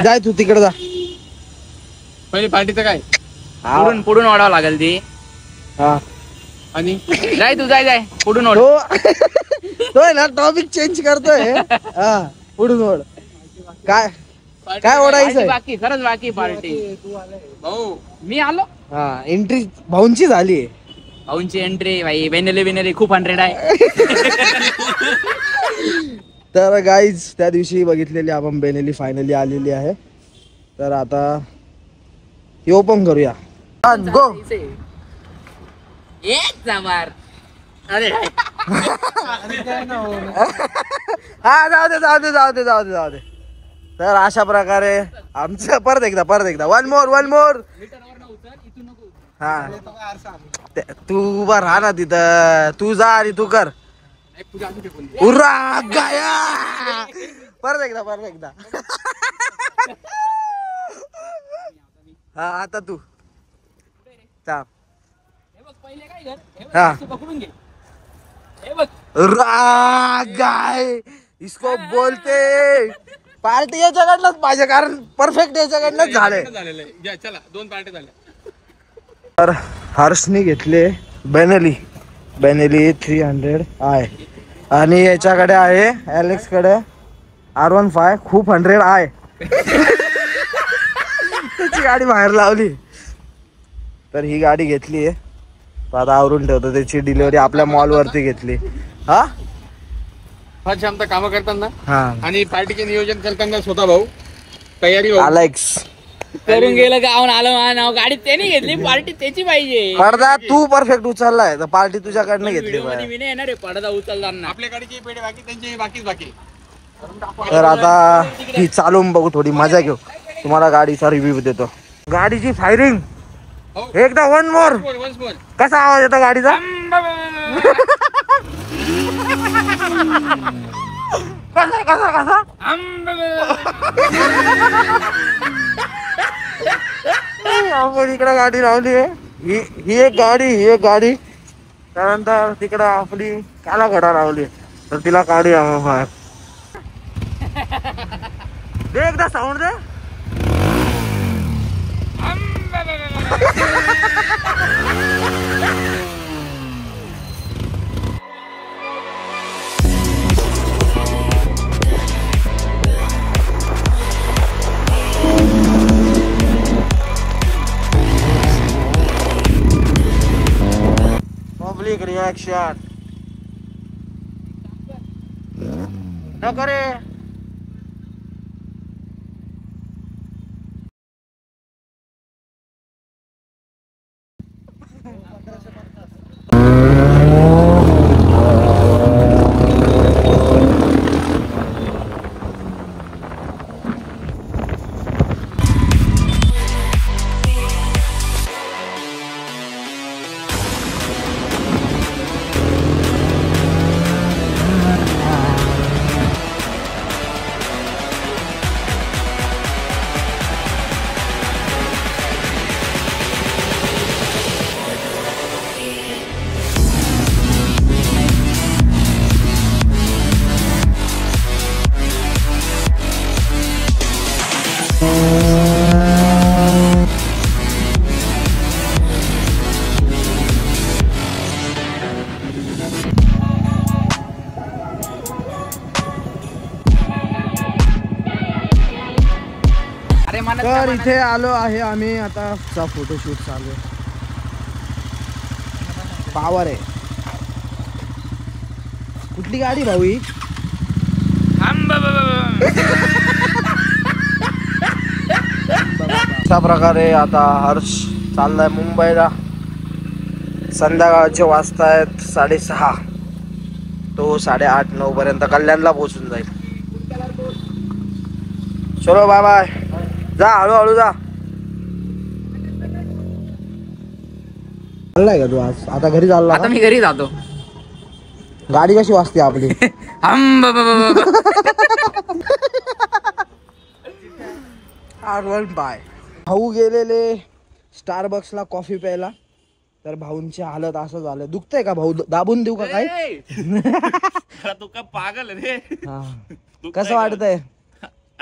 जाय तू तिकडे जा. पहिले पार्टीचं काय पुढून ओढावं लागेल ती. हा आणि जाय तू जाय पुढून ओढ. तो ना टॉपिक चेंज करतोय. हा पुढून ओढ. काय ओढायचं बाकी खरंच बाकी पार्टी. भाऊ मी आलो. हा एंट्री भाऊंची झाली. भाऊंची एंट्री भाई. बेनेली खूप 100 आहे. तर गाईज त्या दिवशी बघितलेली आपण बेनेली फायनली आलेली आहे. तर आता ती ओपन करूया. गो. एक जमार. अरे हा जाऊ दे. तर अशा प्रकारे आमचं परत एकदा वन मोर. हा तू उभा राहा ना तिथं. तू जा आणि तू कर. उर्रा गाया. परत एकदा. हा आता तू चाप. हा गाय इसको बोलते. पार्टी याच्याकडनंच पाहिजे कारण परफेक्ट याच्याकडनंच झालंय. चला 2 पार्ट्या झाल्या. तर हर्षनी घेतले बेनेली 300 आहे आणि याच्याकडे आहे एलेक्स कडे R15 खूप 100 आहे. त्याची गाडी बाहेर लावली. तर ही गाडी घेतली आहे. आता आवरून ठेवतो. त्याची डिलिव्हरी आपल्या मॉल वरती घेतली. हा फर्स्ट आमचं काम करताना हा आणि पार्टीचे नियोजन करताना स्वतः भाऊ तयारी अलेक्स करून गेलं गावून आलं नाव. गाडी त्यांनी घेतली. पार्टी त्याची पाहिजे. पडदा तू परफेक्ट उचललाय तर पार्टी तुझ्याकडनं घेतली. मी नाही येणार आहे पडदा उचलताना. आपल्या गाडीची पेढे बाकी त्यांची बाकी. तर आता ही चालवून बघू थोडी मजा घेऊ. तुम्हाला गाडीचा रिव्ह्यू देतो. गाडीची फायरिंग एकदा वन मोर. कसा आवाज येतो गाडीचा. कसा आपण इकडे गाडी लावली आहे. ही एक गाडी त्यानंतर तिकडं आपली काला घडा लावली. तर तिला गाडी दे एकदा साऊंड दे. पब्लिक रिएक्शन नको रे. तर इथे आलो आहे आम्ही. आता फोटोशूट चालू आहे. पावर आहे. कुठली गाडी भाऊ ही. अशा प्रकारे आता हर्ष चाललाय मुंबईला. संध्याकाळचे वाजतायत 6:30. तो 8:30-9 पर्यंत कल्याणला पोहोचून जाईल. चलो बाय बाय. जा हळूहळू जा. चाललाय का तू आज. आता घरी चालला. आता मी घरी जातो. गाडी कशी वाजते आपली. बाय. भाऊ गेलेले स्टारबक्सला कॉफी प्यायला. तर भाऊंची हालत असं झालं. दुखतंय का भाऊ. दाबून देऊ का काय. तू का पागल रे. कसं वाटतंय.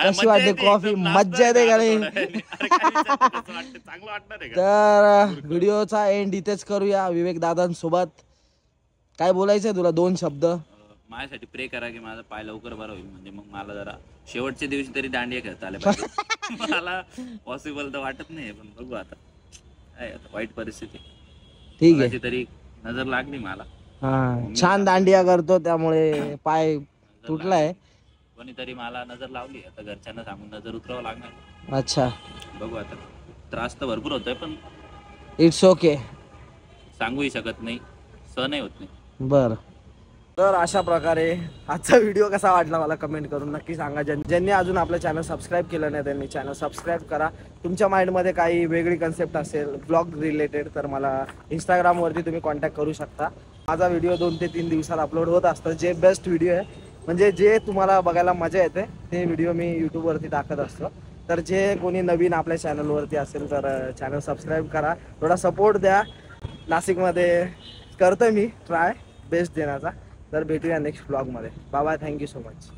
कशी वाटते कॉफी? मज्जा येते का नाही? चांगलं वाटणार आहे का? तर व्हिडिओचा एंड इथेच करूया विवेक दादांसोबत. काय बोलायचंय तुला 2 शब्द? माझ्यासाठी प्रे करा की माझा पाय लवकर बरा होईल, म्हणजे मग मला जरा शेवटच्या दिवशी तरी दांडिया खेळता आले पाहिजे. मला पॉसिबल तर वाटत नाही, पण बघू आता. काय आता वाईट परिस्थिती. ठीक आहे. कोणाची तरी नजर लागली मला. हा, छान दांडिया करतो त्यामुळे पाय तुटलाय. कोणीतरी मला नजर लावली, आता घरच्यांना सांगून नजर उतरावं लागणार. अच्छा, बघू आता. त्रास तर भरपूर होतोय, पण इट्स ओके. सांगूही शकत नाही, सहनही होत नाही. बर. तर अशा प्रकारे आजचा व्हिडिओ कसा वाटला मला कमेंट करून नक्की सांगा. ज्यांनी अजून आपलं चॅनल सबस्क्राईब केलं नाही त्यांनी चॅनल सबस्क्राईब करा. तुमच्या माइंडमध्ये काही वेगळी कन्सेप्ट असेल ब्लॉग रिलेटेड तर मला इंस्टाग्रामवरती तुम्ही कॉन्टॅक्ट करू शकता. माझा व्हिडिओ 2 ते 3 दिवसात अपलोड होत असतं. जे बेस्ट व्हिडिओ आहे म्हणजे जे तुम्हाला बघायला मजा येते ते व्हिडिओ मी यूट्यूबवरती टाकत असतो. तर जे कोणी नवीन आपल्या चॅनलवरती असेल तर चॅनल सबस्क्राईब करा, थोडा सपोर्ट द्या. नाशिकमध्ये करतो मी ट्राय बेस्ट देण्याचा. तर भेटूया नेक्स्ट ब्लॉगमध्ये. Bye bye, thank you so much.